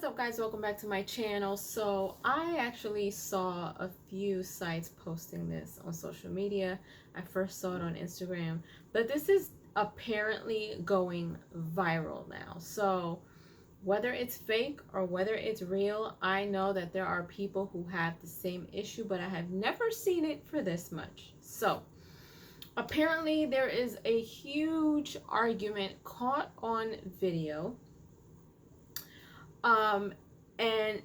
What's up, guys? Welcome back to my channel. So I actually saw a few sites posting this on social media. I first saw it on Instagram, but this is apparently going viral now. So whether it's fake or whether it's real, I know that there are people who have the same issue, but I have never seen it for this much. So apparently there is a huge argument caught on video, and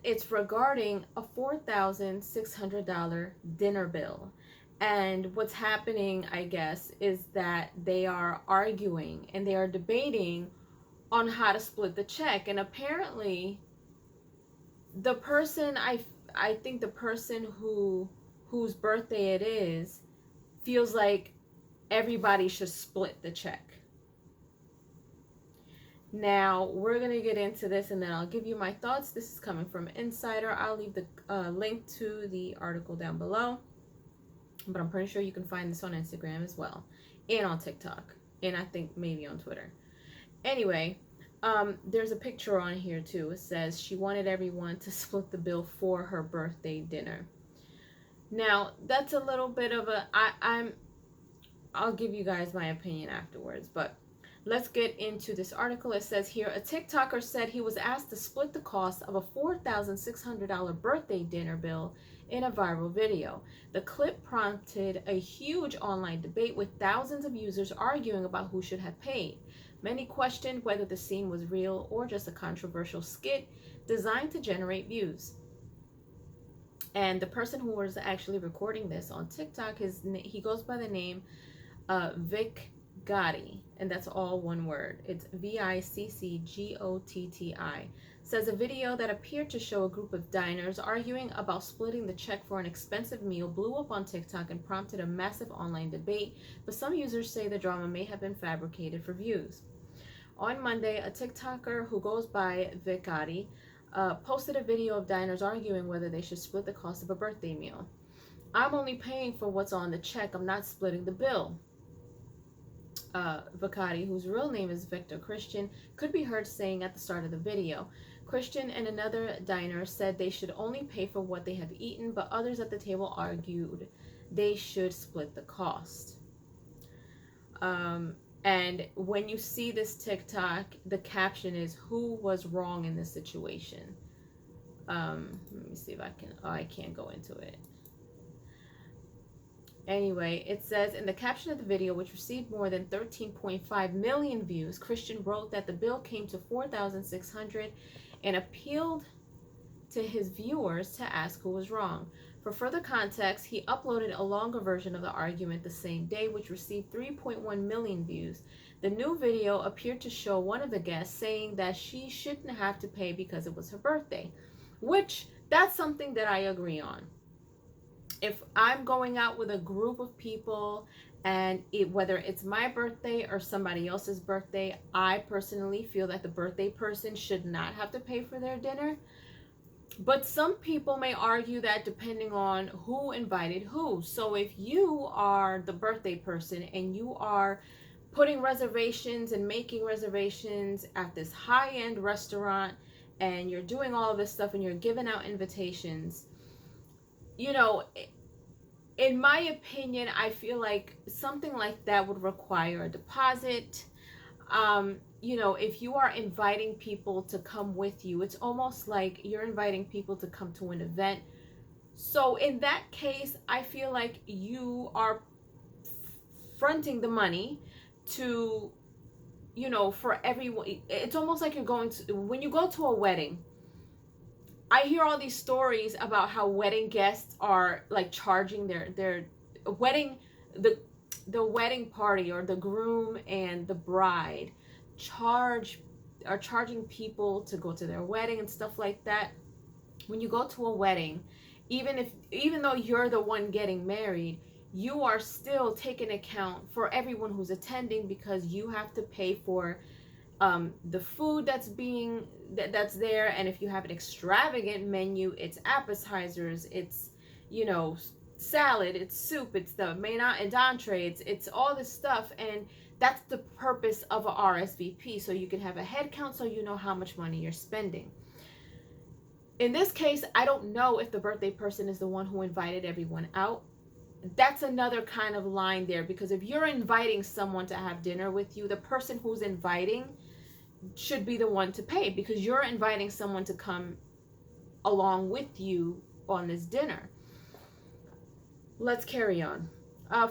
it's regarding a $4,600 dinner bill. And what's happening, I guess, is that they are arguing and they are debating on how to split the check. And apparently the person, I think the person whose birthday it is feels like everybody should split the check. Now, we're going to get into this and then I'll give you my thoughts. This is coming from Insider. I'll leave the link to the article down below. But I'm pretty sure you can find this on Instagram as well. And on TikTok. And I think maybe on Twitter. Anyway, there's a picture on here too. It says she wanted everyone to split the bill for her birthday dinner. Now, that's a little bit of a... I'll give you guys my opinion afterwards, but let's get into this article. It says here, a TikToker said he was asked to split the cost of a $4,600 birthday dinner bill in a viral video. The clip prompted a huge online debate with thousands of users arguing about who should have paid. Many questioned whether the scene was real or just a controversial skit designed to generate views. And the person who was actually recording this on TikTok, he goes by the name Vic Gotti, and that's all one word. It's VICCGOTTI. Says a video that appeared to show a group of diners arguing about splitting the check for an expensive meal blew up on TikTok and prompted a massive online debate, but some users say the drama may have been fabricated for views. On Monday, a TikToker who goes by Vic Gotti posted a video of diners arguing whether they should split the cost of a birthday meal. I'm only paying for what's on the check. I'm not splitting the bill. Vicati, whose real name is Victor Christian, could be heard saying at the start of the video. Christian and another diner said they should only pay for what they have eaten, but others at the table argued they should split the cost. And when you see this TikTok, the caption is, who was wrong in this situation? Let me see if I can, I can't go into it. Anyway, it says in the caption of the video, which received more than 13.5 million views, Christian wrote that the bill came to $4,600 and appealed to his viewers to ask who was wrong. For further context, he uploaded a longer version of the argument the same day, which received 3.1 million views. The new video appeared to show one of the guests saying that she shouldn't have to pay because it was her birthday, which that's something that I agree on. If I'm going out with a group of people and whether it's my birthday or somebody else's birthday, I personally feel that the birthday person should not have to pay for their dinner. But some people may argue that depending on who invited who. So if you are the birthday person and you are putting reservations and making reservations at this high-end restaurant and you're doing all of this stuff and you're giving out invitations, you know, in my opinion, I feel like something like that would require a deposit. You know, if you are inviting people to come with you, it's almost like you're inviting people to come to an event. So in that case, I feel like you are fronting the money to, you know, for everyone. It's almost like you're going to, when you go to a wedding, I hear all these stories about how wedding guests are like charging their wedding, the wedding party or the groom and the bride are charging people to go to their wedding and stuff like that. When you go to a wedding, even though you're the one getting married, you are still taking account for everyone who's attending because you have to pay for the food that's there, and if you have an extravagant menu, it's appetizers, it's, you know, salad, it's soup, it's the main and entree, it's all this stuff, and that's the purpose of a RSVP, so you can have a head count so you know how much money you're spending. In this case, I don't know if the birthday person is the one who invited everyone out. That's another kind of line there, because if you're inviting someone to have dinner with you, the person who's inviting should be the one to pay, because you're inviting someone to come along with you on this dinner. Let's carry on.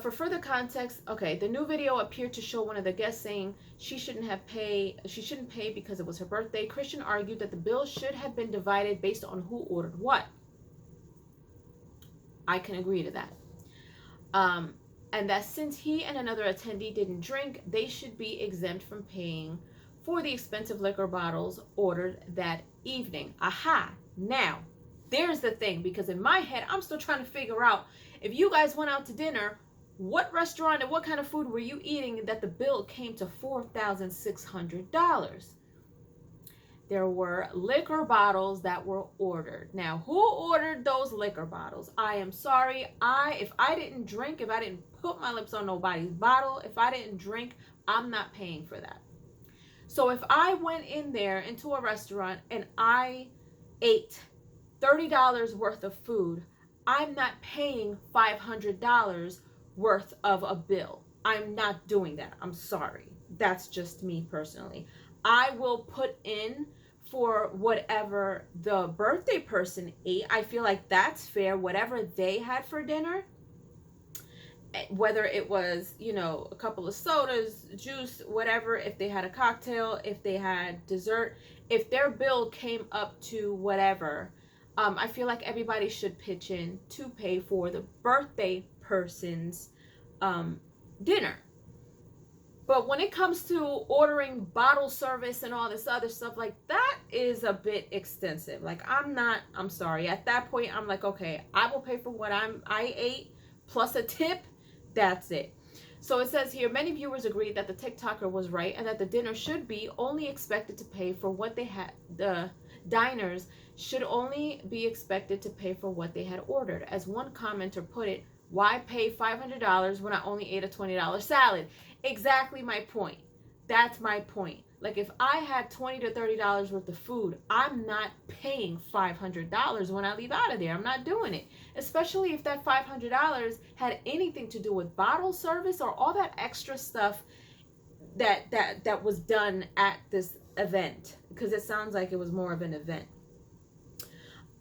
For further context, okay, the new video appeared to show one of the guests saying she shouldn't pay because it was her birthday. Christian argued that the bill should have been divided based on who ordered what. I can agree to that. And that since he and another attendee didn't drink, they should be exempt from paying for the expensive liquor bottles ordered that evening. Aha! Now, there's the thing, because in my head, I'm still trying to figure out, if you guys went out to dinner, what restaurant and what kind of food were you eating that the bill came to $4,600? There were liquor bottles that were ordered. Now, who ordered those liquor bottles? I am sorry. If I didn't drink, if I didn't put my lips on nobody's bottle, if I didn't drink, I'm not paying for that. So if I went in there into a restaurant and I ate $30 worth of food, I'm not paying $500 worth of a bill. I'm not doing that. I'm sorry. That's just me personally. I will put in for whatever the birthday person ate. I feel like that's fair. Whatever they had for dinner, whether it was, a couple of sodas, juice, whatever, if they had a cocktail, if they had dessert, if their bill came up to whatever, I feel like everybody should pitch in to pay for the birthday person's dinner. But when it comes to ordering bottle service and all this other stuff, like, that is a bit extensive. Like, I'm sorry. At that point, I'm like, okay, I will pay for what I ate plus a tip. That's it. So it says here, many viewers agreed that the TikToker was right and that the dinner should be only expected to pay for what they had. The diners should only be expected to pay for what they had ordered. As one commenter put it, why pay $500 when I only ate a $20 salad? Exactly my point. That's my point. Like, if I had $20 to $30 worth of food, I'm not paying $500 when I leave out of there. I'm not doing it. Especially if that $500 had anything to do with bottle service or all that extra stuff that was done at this event. Because it sounds like it was more of an event.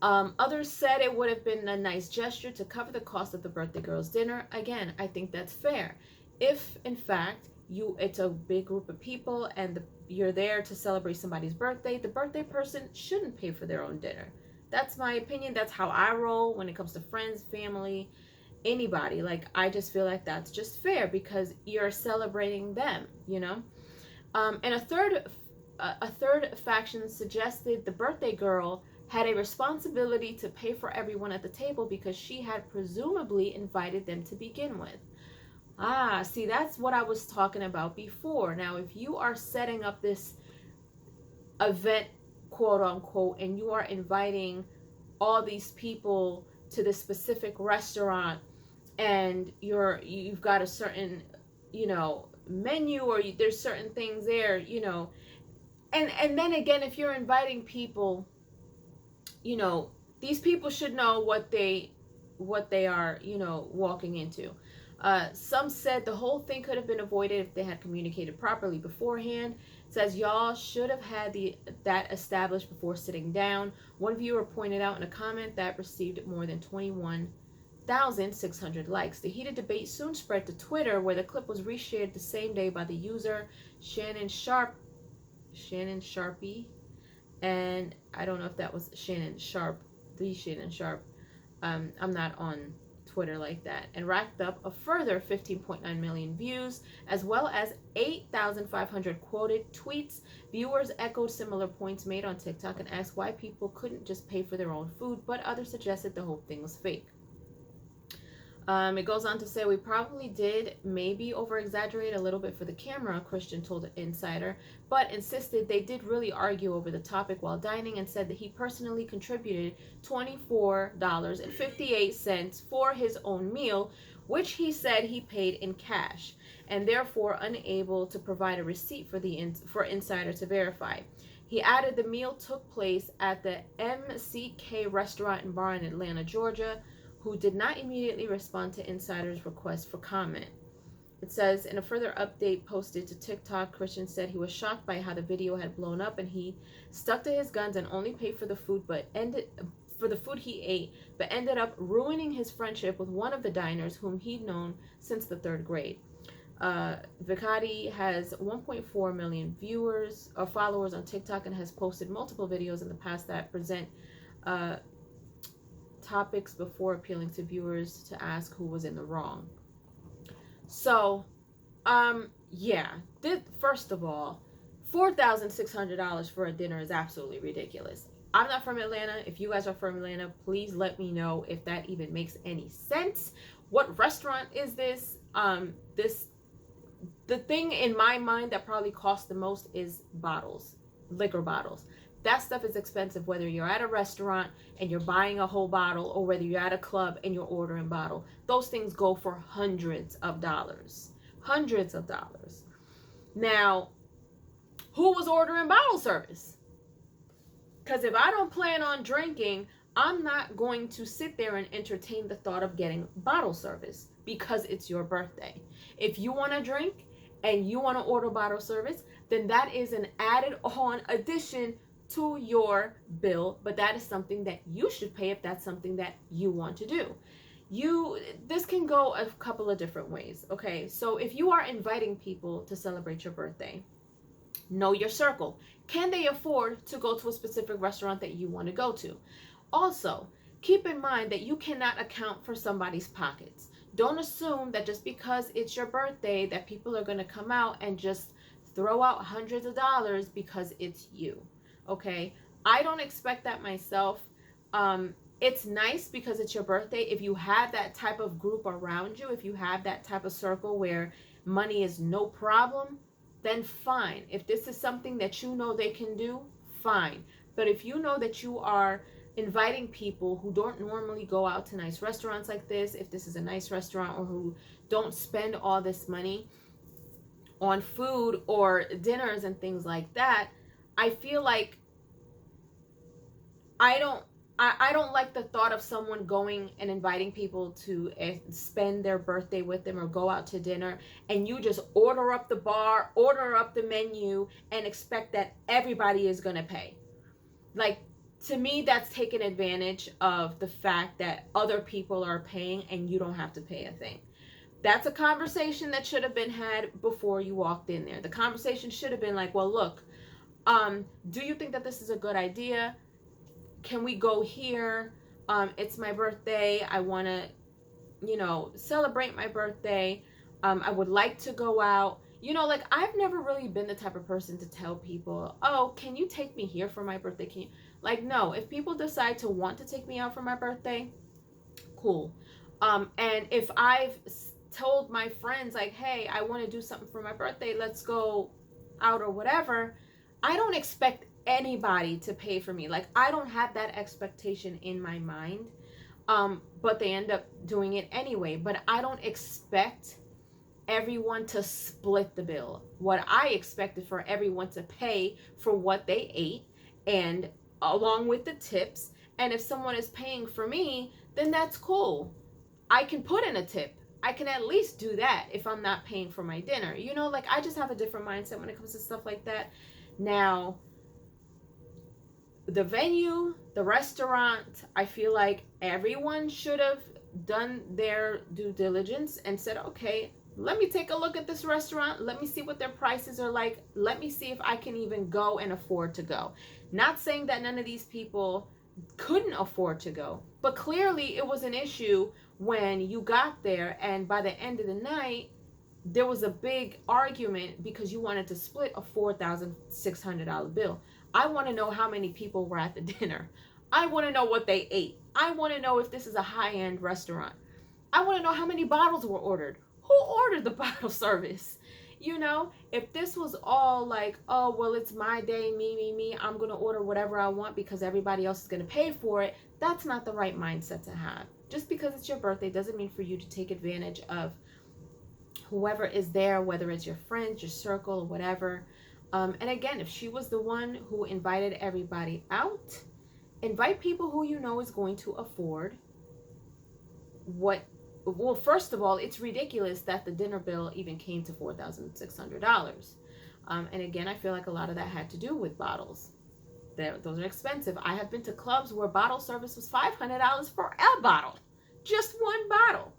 Others said it would have been a nice gesture to cover the cost of the birthday girl's dinner. Again, I think that's fair. If, in fact, it's a big group of people and you're there to celebrate somebody's birthday, the birthday person shouldn't pay for their own dinner. That's my opinion. That's how I roll when it comes to friends, family, anybody. Like, I just feel like that's just fair because you're celebrating them, And a third faction suggested the birthday girl had a responsibility to pay for everyone at the table because she had presumably invited them to begin with. See, that's what I was talking about before. Now, if you are setting up this event, quote unquote, and you are inviting all these people to this specific restaurant and you've got a certain, menu, or there's certain things there, and then again, if you're inviting people, these people should know what they are, walking into. Some said the whole thing could have been avoided if they had communicated properly beforehand. It says y'all should have had that established before sitting down. One viewer pointed out in a comment that received more than 21,600 likes. The heated debate soon spread to Twitter, where the clip was reshared the same day by the user Shannon Sharpie, and I don't know if that was Shannon Sharp. I'm not on Twitter like that, and racked up a further 15.9 million views, as well as 8,500 quoted tweets. Viewers echoed similar points made on TikTok and asked why people couldn't just pay for their own food, but others suggested the whole thing was fake. It goes on to say, we probably did maybe over-exaggerate a little bit for the camera, Christian told Insider, but insisted they did really argue over the topic while dining, and said that he personally contributed $24.58 for his own meal, which he said he paid in cash, and therefore unable to provide a receipt for Insider to verify. He added the meal took place at the MCK restaurant and bar in Atlanta, Georgia, who did not immediately respond to insiders' request for comment. It says, in a further update posted to TikTok, Christian said he was shocked by how the video had blown up and he stuck to his guns and only paid for the food he ate, but ended up ruining his friendship with one of the diners whom he'd known since the 3rd grade. Vikati has 1.4 million viewers or followers on TikTok and has posted multiple videos in the past that present topics before appealing to viewers to ask who was in the wrong. So, yeah, first of all, $4,600 for a dinner is absolutely ridiculous. I'm not from Atlanta. If you guys are from Atlanta, please let me know if that even makes any sense. What restaurant is this? The thing in my mind that probably costs the most is bottles, liquor bottles. That stuff is expensive, whether you're at a restaurant and you're buying a whole bottle or whether you're at a club and you're ordering a bottle. Those things go for hundreds of dollars. Hundreds of dollars. Now, who was ordering bottle service? Because if I don't plan on drinking, I'm not going to sit there and entertain the thought of getting bottle service because it's your birthday. If you want to drink and you want to order bottle service, then that is an added on addition to your bill, but that is something that you should pay if that's something that you want to do. This can go a couple of different ways. Okay, so if you are inviting people to celebrate your birthday, know your circle. Can they afford to go to a specific restaurant that you want to go to? Also, keep in mind that you cannot account for somebody's pockets. Don't assume that just because it's your birthday that people are going to come out and just throw out hundreds of dollars because it's you. Okay, I don't expect that myself. It's nice because it's your birthday. If you have that type of group around you, if you have that type of circle where money is no problem, then fine. If this is something that you know they can do, fine. But if you know that you are inviting people who don't normally go out to nice restaurants like this, if this is a nice restaurant, or who don't spend all this money on food or dinners and things like that, I feel like I don't like the thought of someone going and inviting people to spend their birthday with them or go out to dinner, and you just order up the bar, order up the menu, and expect that everybody is going to pay. Like, to me, that's taking advantage of the fact that other people are paying and you don't have to pay a thing. That's a conversation that should have been had before you walked in there. The conversation should have been like, well, look, do you think that this is a good idea? Can we go here? It's my birthday. I want to, celebrate my birthday. I would like to go out. Like, I've never really been the type of person to tell people, oh, can you take me here for my birthday? No, if people decide to want to take me out for my birthday, cool. And if I've told my friends, like, hey, I want to do something for my birthday, let's go out or whatever, I don't expect anybody to pay for me. Like, I don't have that expectation in my mind, but they end up doing it anyway. But I don't expect everyone to split the bill. What I expect is for everyone to pay for what they ate, and along with the tips. And if someone is paying for me, then that's cool. I can put in a tip. I can at least do that if I'm not paying for my dinner. Like, I just have a different mindset when it comes to stuff like that. Now, the venue, the restaurant, I feel like everyone should have done their due diligence and said, okay, let me take a look at this restaurant. Let me see what their prices are like. Let me see if I can even go and afford to go. Not saying that none of these people couldn't afford to go, but clearly it was an issue when you got there, and by the end of the night, there was a big argument because you wanted to split a $4,600 bill. I want to know how many people were at the dinner. I want to know what they ate. I want to know if this is a high-end restaurant. I want to know how many bottles were ordered. Who ordered the bottle service? If this was all like, oh, well, it's my day, me, I'm going to order whatever I want because everybody else is going to pay for it, that's not the right mindset to have. Just because it's your birthday doesn't mean for you to take advantage of whoever is there, whether it's your friends, your circle, or whatever. And again, if she was the one who invited everybody out, invite people who you know is going to afford what. Well, first of all, it's ridiculous that the dinner bill even came to $4,600. And again, I feel like a lot of that had to do with bottles. Those are expensive. I have been to clubs where bottle service was $500 for a bottle. Just one bottle.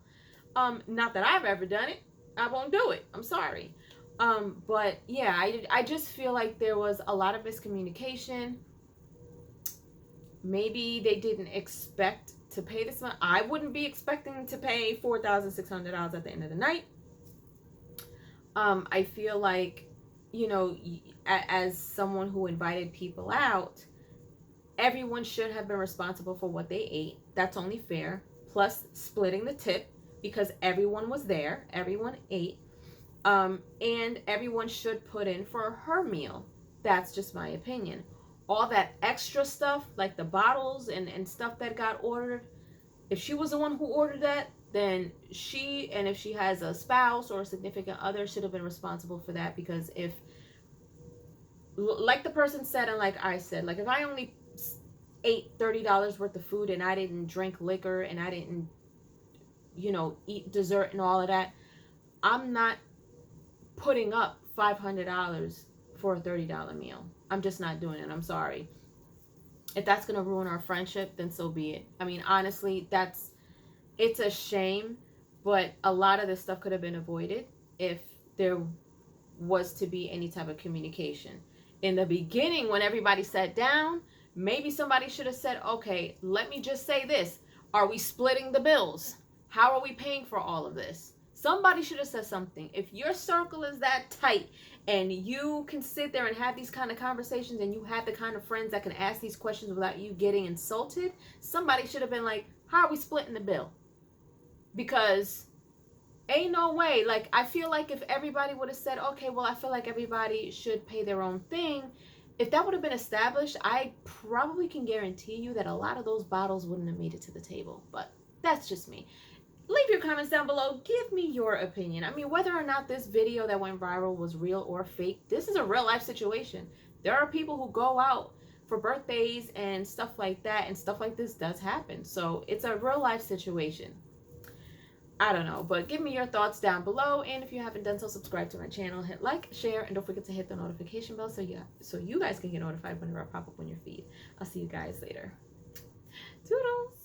Not that I've ever done it. I won't do it. I'm sorry. But yeah, I just feel like there was a lot of miscommunication. Maybe they didn't expect to pay this much. I wouldn't be expecting to pay $4,600 at the end of the night. I feel like, you know, as someone who invited people out, everyone should have been responsible for what they ate. That's only fair. Plus splitting the tip, because everyone was there. Everyone ate. And everyone should put in for her meal. That's just my opinion. All that extra stuff, like the bottles and stuff that got ordered, if she was the one who ordered that, then she, and if she has a spouse or a significant other, should have been responsible for that. Because if, like the person said and like I said, like if I only ate $30 worth of food and I didn't drink liquor and I didn't, you know, eat dessert and all of that, I'm not putting up $500 for a $30 meal. I'm just not doing it. I'm sorry. If that's going to ruin our friendship, then so be it. I mean, honestly, it's a shame, but a lot of this stuff could have been avoided if there was to be any type of communication. In the beginning, when everybody sat down, maybe somebody should have said, okay, let me just say this. Are we splitting the bills? How are we paying for all of this? Somebody should have said something. If your circle is that tight and you can sit there and have these kind of conversations and you have the kind of friends that can ask these questions without you getting insulted, somebody should have been like, how are we splitting the bill? Because ain't no way. Like, I feel like if everybody would have said, okay, well, I feel like everybody should pay their own thing, if that would have been established, I probably can guarantee you that a lot of those bottles wouldn't have made it to the table. But that's just me. Leave your comments down below. Give me your opinion. I mean, whether or not this video that went viral was real or fake, this is a real life situation. There are people who go out for birthdays and stuff like that, and stuff like this does happen. So it's a real life situation. I don't know, but give me your thoughts down below. And if you haven't done so, subscribe to my channel, hit like, share, and don't forget to hit the notification bell so you guys can get notified whenever I pop up on your feed. I'll see you guys later. Toodles!